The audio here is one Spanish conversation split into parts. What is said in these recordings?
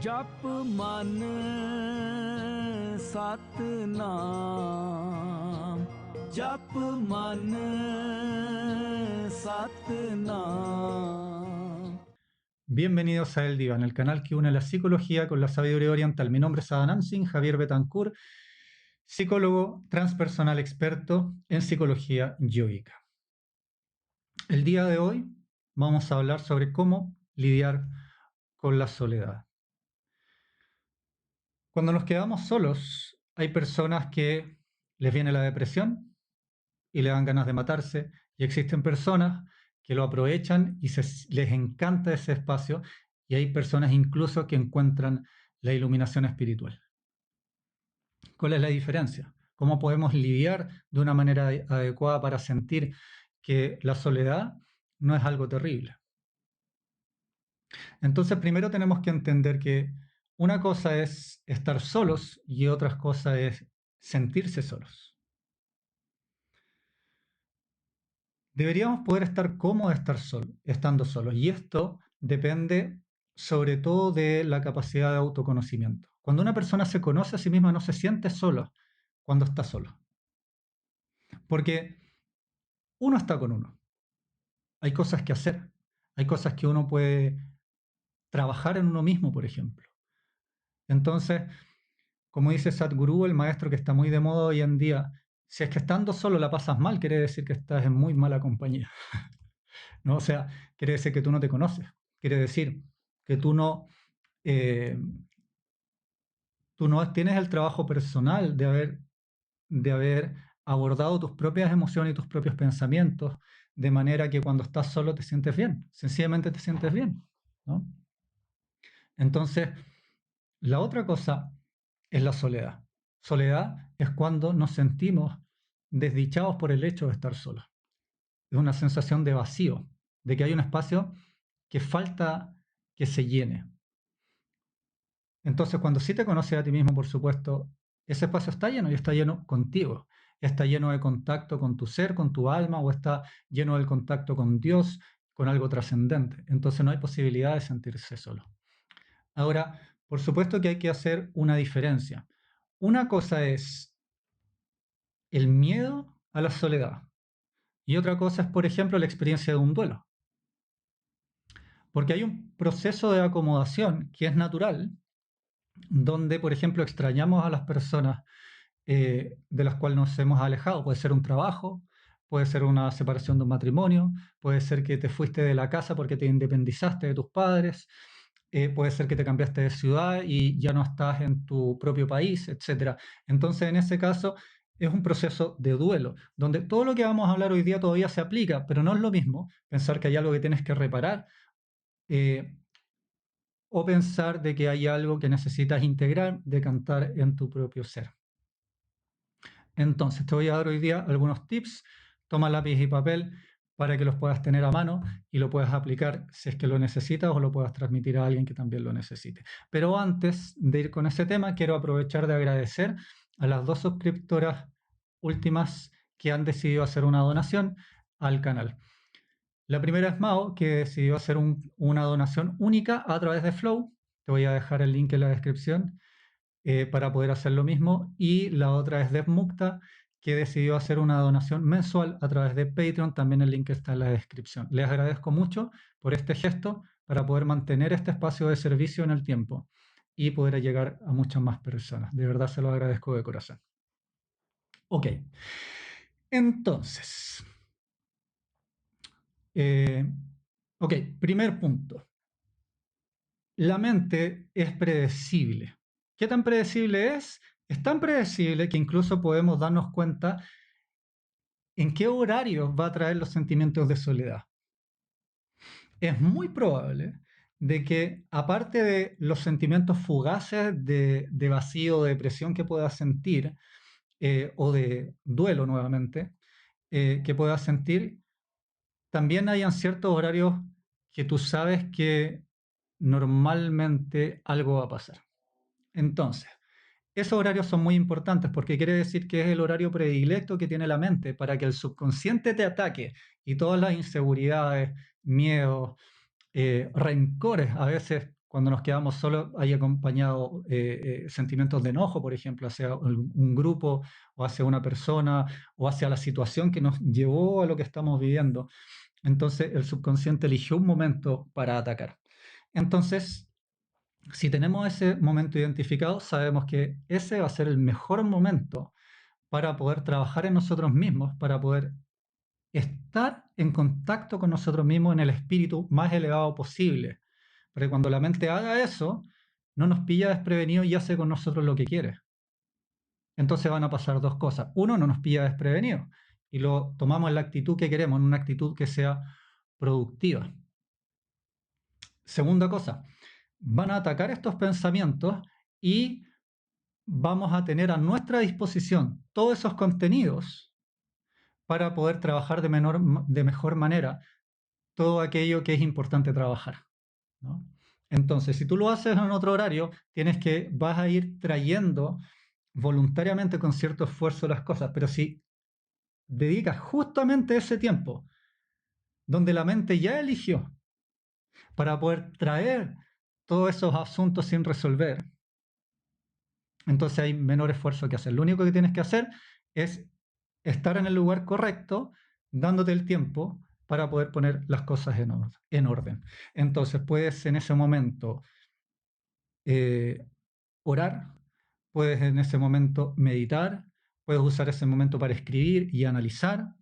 जप मन सतनाम जप मन Satnam. Bienvenidos a El Diván, el canal que une la psicología con la sabiduría oriental. Mi nombre es Adnan Singh, Javier Betancourt, psicólogo transpersonal experto en psicología yógica. El día de hoy vamos a hablar sobre cómo lidiar con la soledad. Cuando nos quedamos solos, hay personas que les viene la depresión y le dan ganas de matarse, y existen personas que lo aprovechan y les encanta ese espacio, y hay personas incluso que encuentran la iluminación espiritual. ¿Cuál es la diferencia? ¿Cómo podemos lidiar de una manera adecuada para sentir que la soledad no es algo terrible? Entonces, primero tenemos que entender que una cosa es estar solos y otra cosa es sentirse solos. Deberíamos poder estar cómodos estando solos, y esto depende sobre todo de la capacidad de autoconocimiento. Cuando una persona se conoce a sí misma, no se siente solo cuando está solo, porque uno está con uno. Hay cosas que hacer, hay cosas que uno puede trabajar en uno mismo, por ejemplo. Entonces, como dice Sadhguru, el maestro que está muy de moda hoy en día, si es que estando solo la pasas mal, quiere decir que estás en muy mala compañía, ¿no? O sea, quiere decir que tú no te conoces, quiere decir que eh, tú no tienes el trabajo personal de haber abordado tus propias emociones y tus propios pensamientos, de manera que cuando estás solo te sientes bien, sencillamente te sientes bien, ¿no? Entonces, la otra cosa es la soledad. Soledad es cuando nos sentimos desdichados por el hecho de estar solos. Es una sensación de vacío, de que hay un espacio que falta que se llene. Entonces, cuando sí te conoces a ti mismo, por supuesto, ese espacio está lleno y está lleno contigo. Está lleno de contacto con tu ser, con tu alma, o está lleno del contacto con Dios, con algo trascendente. Entonces no hay posibilidad de sentirse solo. Ahora, por supuesto que hay que hacer una diferencia. Una cosa es el miedo a la soledad y otra cosa es, por ejemplo, la experiencia de un duelo. Porque hay un proceso de acomodación que es natural, donde, por ejemplo, extrañamos a las personas de las cuales nos hemos alejado. Puede ser un trabajo, puede ser una separación de un matrimonio, puede ser que te fuiste de la casa porque te independizaste de tus padres, puede ser que te cambiaste de ciudad y ya no estás en tu propio país, etc. Entonces, en ese caso, es un proceso de duelo, donde todo lo que vamos a hablar hoy día todavía se aplica, pero no es lo mismo pensar que hay algo que tienes que reparar, eh, o pensar de que hay algo que necesitas integrar, decantar en tu propio ser. Entonces, te voy a dar hoy día algunos tips. Toma lápiz y papel para que los puedas tener a mano y lo puedas aplicar si es que lo necesitas o lo puedas transmitir a alguien que también lo necesite. Pero antes de ir con ese tema, quiero aprovechar de agradecer a las 2 suscriptoras últimas que han decidido hacer una donación al canal. La primera es Mao, que decidió hacer una donación única a través de Flow. Te voy a dejar el link en la descripción para poder hacer lo mismo. Y la otra es Dev Mukta, que decidió hacer una donación mensual a través de Patreon. También el link está en la descripción. Les agradezco mucho por este gesto para poder mantener este espacio de servicio en el tiempo y poder llegar a muchas más personas. De verdad se lo agradezco de corazón. Ok. Entonces, ok, primer punto. La mente es predecible. ¿Qué tan predecible es? Es tan predecible que incluso podemos darnos cuenta en qué horario va a traer los sentimientos de soledad. Es muy probable de que, aparte de los sentimientos fugaces de vacío, de depresión que puedas sentir, o de duelo nuevamente, que puedas sentir, también hayan ciertos horarios que tú sabes que normalmente algo va a pasar. Entonces, esos horarios son muy importantes porque quiere decir que es el horario predilecto que tiene la mente para que el subconsciente te ataque y todas las inseguridades, miedos, rencores, a veces cuando nos quedamos solos hay acompañado sentimientos de enojo, por ejemplo, hacia un grupo o hacia una persona o hacia la situación que nos llevó a lo que estamos viviendo. Entonces el subconsciente eligió un momento para atacar. Entonces, si tenemos ese momento identificado, sabemos que ese va a ser el mejor momento para poder trabajar en nosotros mismos, para poder estar en contacto con nosotros mismos en el espíritu más elevado posible. Porque cuando la mente haga eso, no nos pilla desprevenido y hace con nosotros lo que quiere. Entonces van a pasar dos cosas. Uno, no nos pilla desprevenido y lo tomamos en la actitud que queremos, en una actitud que sea productiva. Segunda cosa, van a atacar estos pensamientos y vamos a tener a nuestra disposición todos esos contenidos para poder trabajar de mejor manera todo aquello que es importante trabajar, ¿no? Entonces, si tú lo haces en otro horario, vas a ir trayendo voluntariamente con cierto esfuerzo las cosas, pero si dedicas justamente ese tiempo donde la mente ya eligió para poder traer todos esos asuntos sin resolver, entonces hay menor esfuerzo que hacer. Lo único que tienes que hacer es estar en el lugar correcto, dándote el tiempo para poder poner las cosas en orden. Entonces puedes en ese momento orar, puedes en ese momento meditar, puedes usar ese momento para escribir y analizar,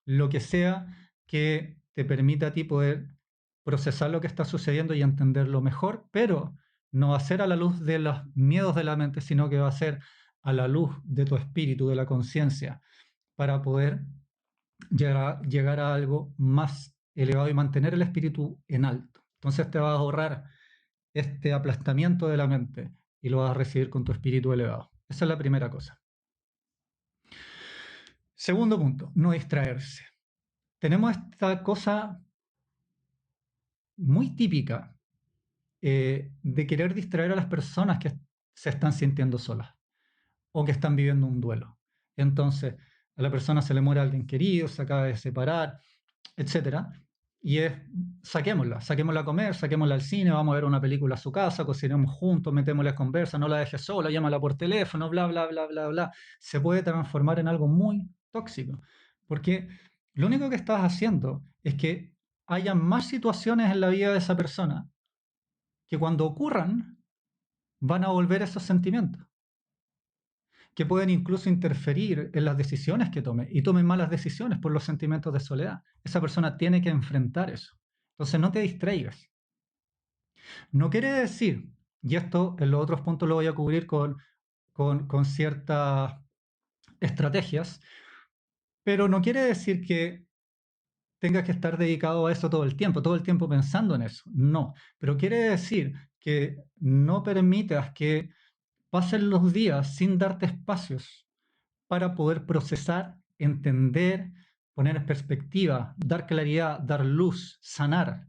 lo que sea que te permita a ti poder procesar lo que está sucediendo y entenderlo mejor, pero no va a ser a la luz de los miedos de la mente, sino que va a ser a la luz de tu espíritu, de la conciencia, para poder llegar a algo más elevado y mantener el espíritu en alto. Entonces te vas a ahorrar este aplastamiento de la mente y lo vas a recibir con tu espíritu elevado. Esa es la primera cosa. Segundo punto, no distraerse. Tenemos esta cosa muy típica de querer distraer a las personas que se están sintiendo solas o que están viviendo un duelo. Entonces, a la persona se le muere alguien querido, se acaba de separar, etcétera, y saquémosla a comer, saquémosla al cine, vamos a ver una película a su casa, cocinemos juntos, metémosle conversa, no la dejes sola, llámala por teléfono, bla, bla, bla, bla, bla. Se puede transformar en algo muy tóxico, porque lo único que estás haciendo es que haya más situaciones en la vida de esa persona que cuando ocurran van a volver esos sentimientos, que pueden incluso interferir en las decisiones que tome y tomen malas decisiones por los sentimientos de soledad. Esa persona tiene que enfrentar eso. Entonces no te distraigas. No quiere decir, y esto en los otros puntos lo voy a cubrir con ciertas estrategias, pero no quiere decir que tengas que estar dedicado a eso todo el tiempo pensando en eso. No, pero quiere decir que no permitas que pasen los días sin darte espacios para poder procesar, entender, poner en perspectiva, dar claridad, dar luz, sanar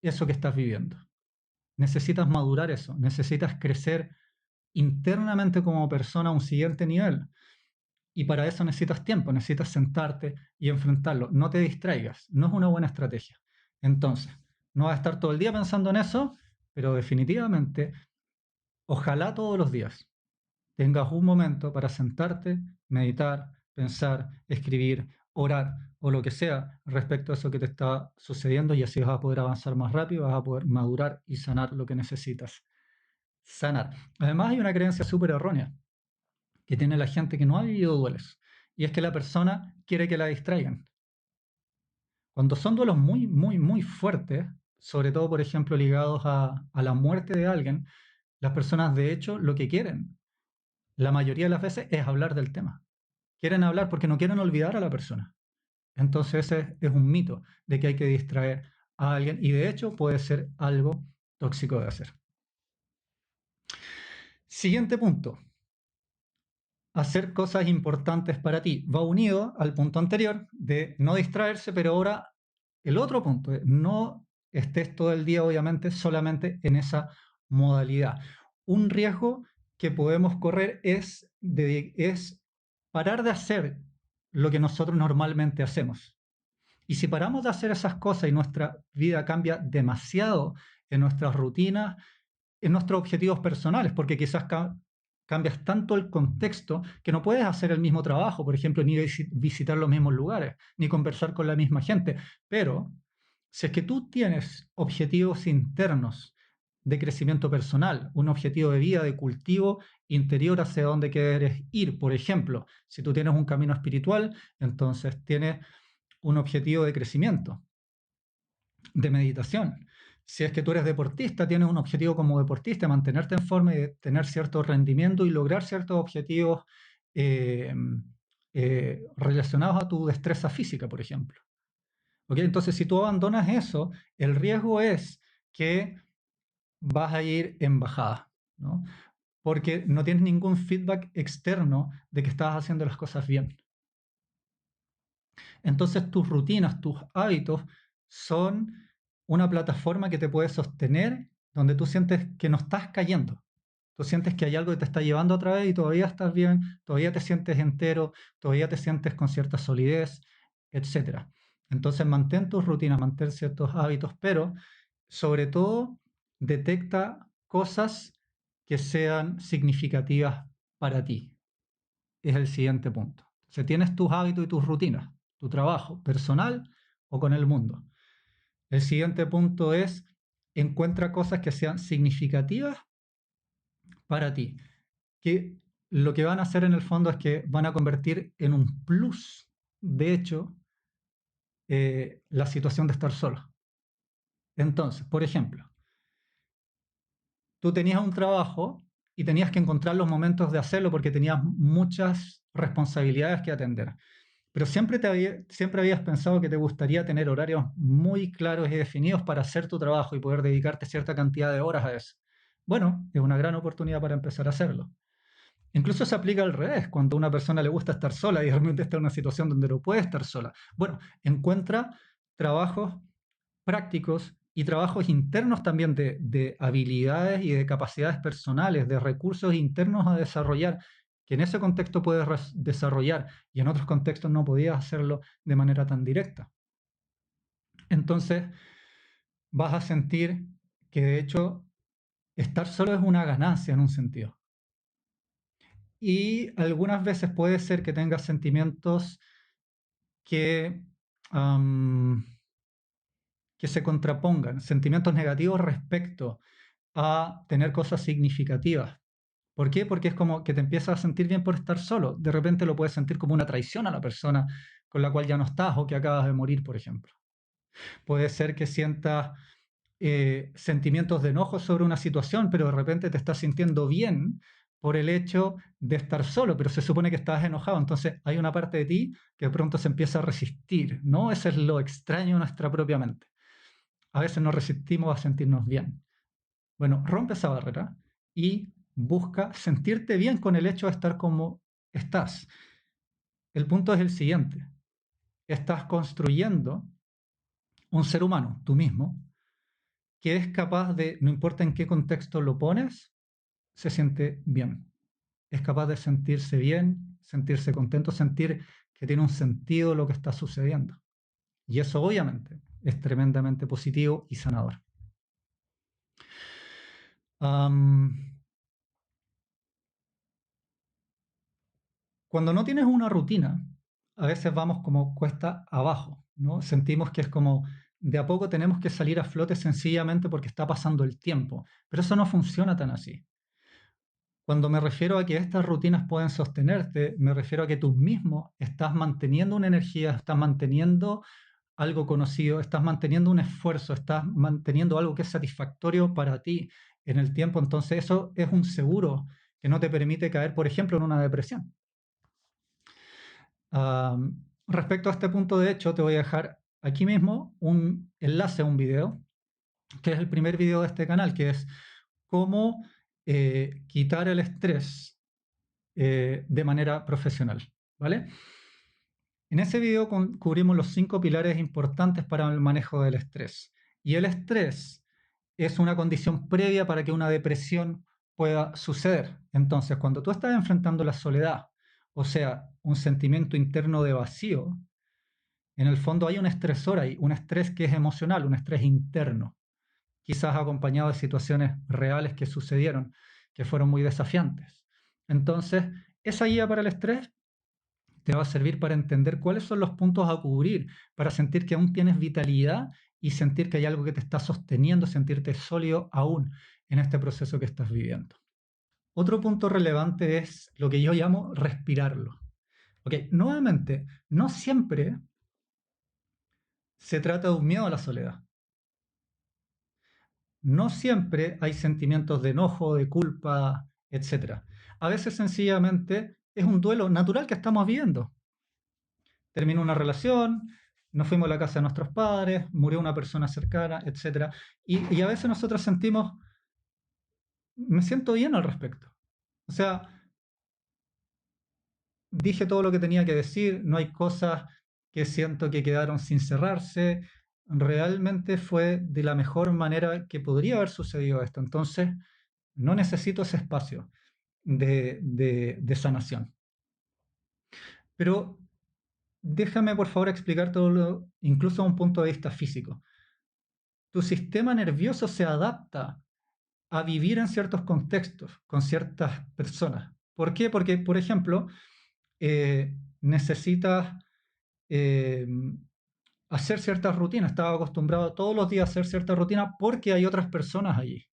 eso que estás viviendo. Necesitas madurar eso, necesitas crecer internamente como persona a un siguiente nivel. Y para eso necesitas tiempo, necesitas sentarte y enfrentarlo. No te distraigas, no es una buena estrategia. Entonces, no vas a estar todo el día pensando en eso, pero definitivamente, ojalá todos los días tengas un momento para sentarte, meditar, pensar, escribir, orar o lo que sea respecto a eso que te está sucediendo y así vas a poder avanzar más rápido, vas a poder madurar y sanar lo que necesitas sanar. Además hay una creencia súper errónea que tiene la gente que no ha vivido duelos y es que la persona quiere que la distraigan. Cuando son duelos muy, muy, muy fuertes, sobre todo, por ejemplo, ligados a la muerte de alguien, las personas de hecho lo que quieren la mayoría de las veces es hablar del tema. Quieren hablar porque no quieren olvidar a la persona. Entonces ese es un mito de que hay que distraer a alguien y de hecho puede ser algo tóxico de hacer. Siguiente punto. Hacer cosas importantes para ti. Va unido al punto anterior de no distraerse, pero ahora el otro punto es no estés todo el día obviamente solamente en esa modalidad. Un riesgo que podemos correr es parar de hacer lo que nosotros normalmente hacemos. Y si paramos de hacer esas cosas y nuestra vida cambia demasiado en nuestras rutinas, en nuestros objetivos personales, porque quizás cambias tanto el contexto que no puedes hacer el mismo trabajo, por ejemplo, ni visitar los mismos lugares, ni conversar con la misma gente. Pero si es que tú tienes objetivos internos de crecimiento personal, un objetivo de vida, de cultivo interior hacia donde quieres ir, por ejemplo, si tú tienes un camino espiritual, entonces tienes un objetivo de crecimiento, de meditación. Si es que tú eres deportista, tienes un objetivo como deportista, mantenerte en forma y tener cierto rendimiento y lograr ciertos objetivos eh, relacionados a tu destreza física, por ejemplo. ¿Ok? Entonces, si tú abandonas eso, el riesgo es que vas a ir en bajada, ¿no? Porque no tienes ningún feedback externo de que estás haciendo las cosas bien. Entonces tus rutinas, tus hábitos son una plataforma que te puede sostener donde tú sientes que no estás cayendo. Tú sientes que hay algo que te está llevando otra vez y todavía estás bien, todavía te sientes entero, todavía te sientes con cierta solidez, etc. Entonces mantén tus rutinas, mantén ciertos hábitos, pero sobre todo detecta cosas que sean significativas para ti. Es el siguiente punto. Si tienes tus hábitos y tus rutinas, tu trabajo personal o con el mundo. El siguiente punto es encuentra cosas que sean significativas para ti, que lo que van a hacer en el fondo es que van a convertir en un plus, de hecho, la situación de estar solo. Entonces, por ejemplo, tú tenías un trabajo y tenías que encontrar los momentos de hacerlo porque tenías muchas responsabilidades que atender. Pero siempre habías pensado que te gustaría tener horarios muy claros y definidos para hacer tu trabajo y poder dedicarte cierta cantidad de horas a eso. Bueno, es una gran oportunidad para empezar a hacerlo. Incluso se aplica al revés, cuando a una persona le gusta estar sola y realmente está en una situación donde no puede estar sola. Bueno, encuentra trabajos prácticos y trabajos internos también de habilidades y de capacidades personales, de recursos internos a desarrollar, que en ese contexto puedes desarrollar y en otros contextos no podías hacerlo de manera tan directa. Entonces vas a sentir que de hecho estar solo es una ganancia en un sentido. Y algunas veces puede ser que tengas sentimientos que que se contrapongan, sentimientos negativos respecto a tener cosas significativas. ¿Por qué? Porque es como que te empiezas a sentir bien por estar solo. De repente lo puedes sentir como una traición a la persona con la cual ya no estás o que acabas de morir, por ejemplo. Puede ser que sientas sentimientos de enojo sobre una situación, pero de repente te estás sintiendo bien por el hecho de estar solo, pero se supone que estás enojado. Entonces hay una parte de ti que de pronto se empieza a resistir, ¿no? Eso es lo extraño de nuestra propia mente. A veces nos resistimos a sentirnos bien. Bueno, rompe esa barrera y busca sentirte bien con el hecho de estar como estás. El punto es el siguiente. Estás construyendo un ser humano, tú mismo, que es capaz de, no importa en qué contexto lo pones, se siente bien. Es capaz de sentirse bien, sentirse contento, sentir que tiene un sentido lo que está sucediendo. Y eso obviamente es tremendamente positivo y sanador. Cuando no tienes una rutina, a veces vamos como cuesta abajo, ¿no? Sentimos que es como de a poco tenemos que salir a flote sencillamente porque está pasando el tiempo, pero eso no funciona tan así. Cuando me refiero a que estas rutinas pueden sostenerte, me refiero a que tú mismo estás manteniendo una energía, estás manteniendo algo conocido, estás manteniendo un esfuerzo, estás manteniendo algo que es satisfactorio para ti en el tiempo. Entonces eso es un seguro que no te permite caer, por ejemplo, en una depresión. Respecto a este punto, de hecho, te voy a dejar aquí mismo un enlace a un video, que es el primer video de este canal, que es cómo quitar el estrés de manera profesional, ¿vale? En ese video cubrimos los 5 pilares importantes para el manejo del estrés. Y el estrés es una condición previa para que una depresión pueda suceder. Entonces, cuando tú estás enfrentando la soledad, o sea, un sentimiento interno de vacío, en el fondo hay un estresor ahí, un estrés que es emocional, un estrés interno. quizás acompañado de situaciones reales que sucedieron, que fueron muy desafiantes. Entonces, esa guía para el estrés te va a servir para entender cuáles son los puntos a cubrir, para sentir que aún tienes vitalidad y sentir que hay algo que te está sosteniendo, sentirte sólido aún en este proceso que estás viviendo. Otro punto relevante es lo que yo llamo respirarlo. Ok, nuevamente, no siempre se trata de un miedo a la soledad. No siempre hay sentimientos de enojo, de culpa, etc. A veces sencillamente es un duelo natural que estamos viviendo. Terminó una relación, nos fuimos a la casa de nuestros padres, murió una persona cercana, etc. Y a veces nosotros sentimos, me siento bien al respecto. O sea, dije todo lo que tenía que decir, no hay cosas que siento que quedaron sin cerrarse. Realmente fue de la mejor manera que podría haber sucedido esto. Entonces, no necesito ese espacio de sanación. Pero déjame, por favor, explicar todo, incluso a un punto de vista físico. Tu sistema nervioso se adapta a vivir en ciertos contextos, con ciertas personas. ¿Por qué? Porque, por ejemplo, necesitas eh, hacer ciertas rutinas. Estaba acostumbrado todos los días a hacer cierta rutina porque hay otras personas allí.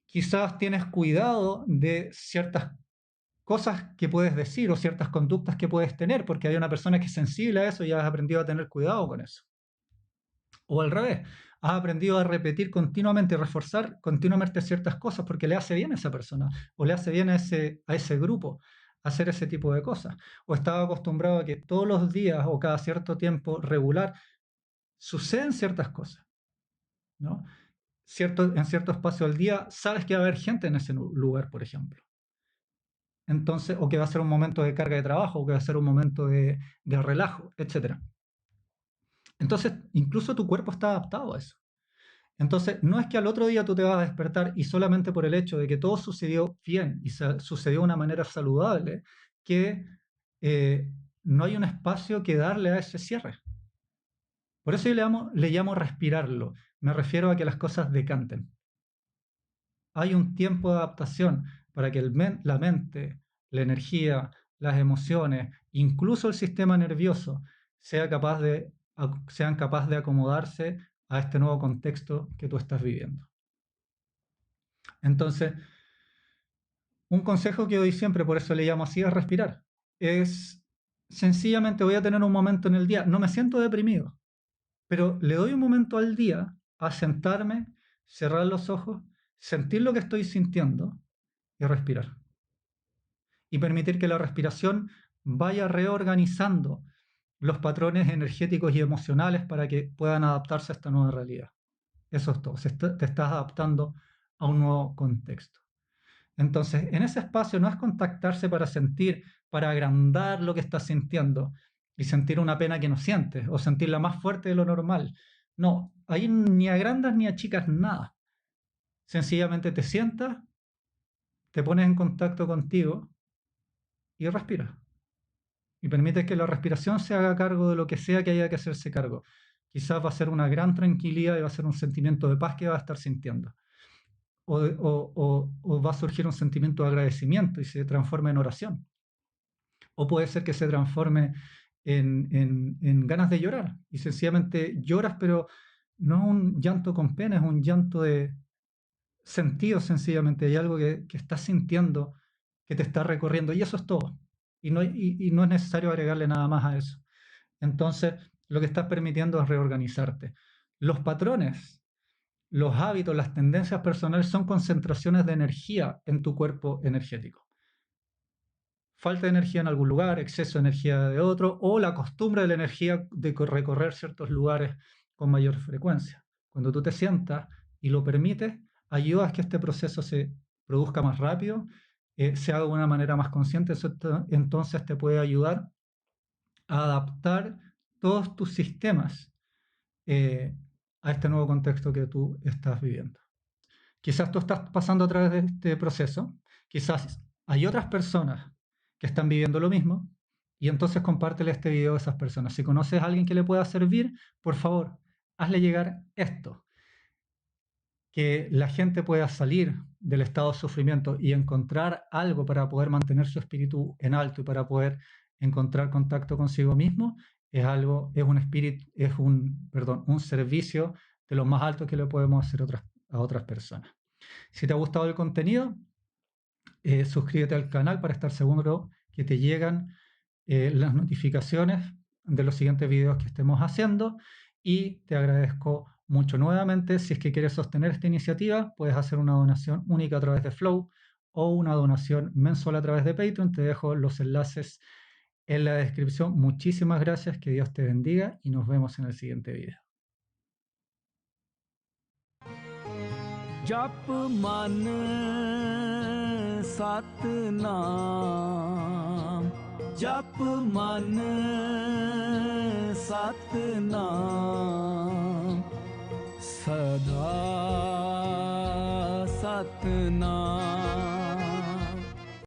Quizás tienes cuidado de ciertas cosas que puedes decir o ciertas conductas que puedes tener porque hay una persona que es sensible a eso y has aprendido a tener cuidado con eso. O al revés, has aprendido a repetir continuamente, reforzar continuamente ciertas cosas porque le hace bien a esa persona o le hace bien a ese grupo hacer ese tipo de cosas. O estaba acostumbrado a que todos los días o cada cierto tiempo regular suceden ciertas cosas, ¿no? En cierto espacio del día sabes que va a haber gente en ese lugar, por ejemplo. Entonces, o que va a ser un momento de carga de trabajo, o que va a ser un momento de relajo, etc. Entonces, incluso tu cuerpo está adaptado a eso. Entonces, no es que al otro día tú te vas a despertar y solamente por el hecho de que todo sucedió bien y sucedió de una manera saludable, que eh, no hay un espacio que darle a ese cierre. Por eso yo le llamo respirarlo. Me refiero a que las cosas decanten. Hay un tiempo de adaptación para que la mente, la energía, las emociones, incluso el sistema nervioso, sean capaces de acomodarse a este nuevo contexto que tú estás viviendo. Entonces, un consejo que doy siempre, por eso le llamo así, es respirar. Es sencillamente voy a tener un momento en el día, no me siento deprimido, pero le doy un momento al día a sentarme, cerrar los ojos, sentir lo que estoy sintiendo y respirar. Y permitir que la respiración vaya reorganizando los patrones energéticos y emocionales para que puedan adaptarse a esta nueva realidad. Eso es todo. Te estás adaptando a un nuevo contexto. Entonces, en ese espacio no es contactarse para sentir, para agrandar lo que estás sintiendo y sentir una pena que no sientes o sentirla más fuerte de lo normal. No, ahí ni agrandas ni achicas nada. Sencillamente te sientas, te pones en contacto contigo y respiras. Y permites que la respiración se haga cargo de lo que sea que haya que hacerse cargo. Quizás va a ser una gran tranquilidad y va a ser un sentimiento de paz que va a estar sintiendo. O va a surgir un sentimiento de agradecimiento y se transforma en oración. O puede ser que se transforme en ganas de llorar. Y sencillamente lloras, pero no un llanto con pena, es un llanto de sentido sencillamente. Hay algo que estás sintiendo, que te está recorriendo. Y eso es todo. Y no es necesario agregarle nada más a eso. Entonces, lo que estás permitiendo es reorganizarte. Los patrones, los hábitos, las tendencias personales son concentraciones de energía en tu cuerpo energético. Falta de energía en algún lugar, exceso de energía de otro, o la costumbre de la energía de recorrer ciertos lugares con mayor frecuencia. Cuando tú te sientas y lo permites, ayudas a que este proceso se produzca más rápido, se haga de una manera más consciente, entonces te puede ayudar a adaptar todos tus sistemas eh, a este nuevo contexto que tú estás viviendo. Quizás tú estás pasando a través de este proceso, quizás hay otras personas que están viviendo lo mismo y entonces compártele este video a esas personas. Si conoces a alguien que le pueda servir, por favor, hazle llegar esto. que la gente pueda salir del estado de sufrimiento y encontrar algo para poder mantener su espíritu en alto y para poder encontrar contacto consigo mismo, es algo, es un espíritu, es un, perdón, un servicio de los más altos que le podemos hacer a otras personas. Si te ha gustado el contenido, suscríbete al canal para estar seguro que te llegan las notificaciones de los siguientes videos que estemos haciendo, y te agradezco mucho nuevamente. Si es que quieres sostener esta iniciativa, puedes hacer una donación única a través de Flow o una donación mensual a través de Patreon. Te dejo los enlaces en la descripción. Muchísimas gracias, que Dios te bendiga y nos vemos en el siguiente video. ਜਪ ਮਨ ਸਤਿਨਾਮ ਜਪ ਮਨ ਸਤਿਨਾਮ ਸਦਾ ਸਤਿਨਾਮ